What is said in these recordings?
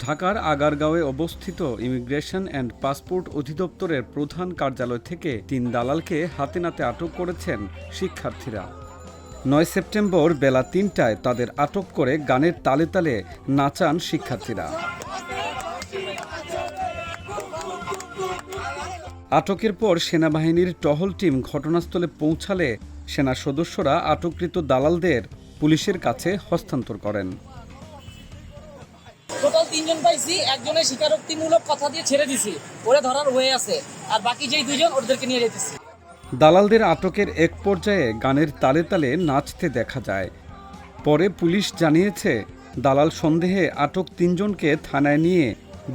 ঢাকার আগারগাঁওয়ে অবস্থিত immigration and passport অধিদপ্তরের প্রধান কার্যালয় থেকে ৩ দালালকে হাতে নাতে আটক করেছেন শিক্ষার্থীরা। ৯ সেপ্টেম্বর বেলা ৩টায় তাদের আটক করে গানের তালে তালে নাচান শিক্ষার্থীরা। আটকের পর সেনাবাহিনীর টহল টিম ঘটনাস্থলে পৌঁছালে সেনা সদস্যরা আটককৃত দালালদের পুলিশের কাছে হস্তান্তর করেন। টোটাল ৩ জন পাইছি, একজনের স্বীকারোক্তিমূলক কথা দিয়ে ছেড়ে দিছি, ওরা ধরার হয়ে আছে, আর বাকি যেই ২ জন ওদেরকে নিয়ে যেতেছি। দালালদের আটকের এক পর্যায়ে গানের তালে তালে নাচতে দেখা যায়। পরে পুলিশ জানিয়েছে দালাল সন্দেহে আটক ৩ জনকে থানায় নিয়ে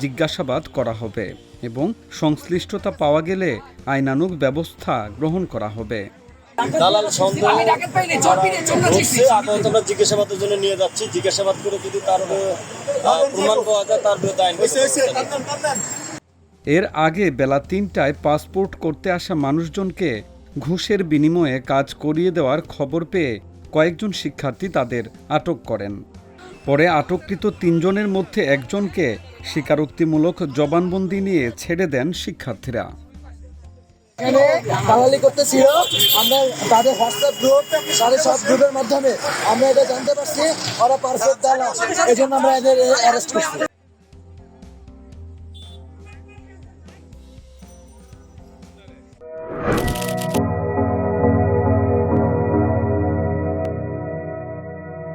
জিজ্ঞাসাবাদ করা হবে এবং সংশ্লিষ্টতা পাওয়া গেলে আইনানুগ ব্যবস্থা গ্রহণ করা হবে। দালাল সন্দেহ আমরা জিজ্ঞাসাবাদের জন্য নিয়ে যাচ্ছি। জিজ্ঞাসাবাদ করে যদি তার প্রমাণ পাওয়া যায় তার বিরুদ্ধে আইন। এর আগে বেলা ৩টায় পাসপোর্ট করতে আসা মানুষজনকে ঘুষের বিনিময়ে কাজ করিয়ে দেওয়ার খবর পেয়ে কয়েকজন শিক্ষার্থী তাদের আটক করেন। পরে আটককৃত ৩ জনের মধ্যে একজনকে স্বীকারোক্তিমূলক জবানবন্দি নিয়ে ছেড়ে দেন শিক্ষার্থীরা। দালালি করতেছিল, আমরা তাদের হোয়াটসঅ্যাপ গ্রুপ সব গ্রুপের মাধ্যমে আমরা এটা জানতে পারছি ওরা পারফেক্ট দালাল, এই জন্য আমরা এদের অ্যারেস্ট করছি।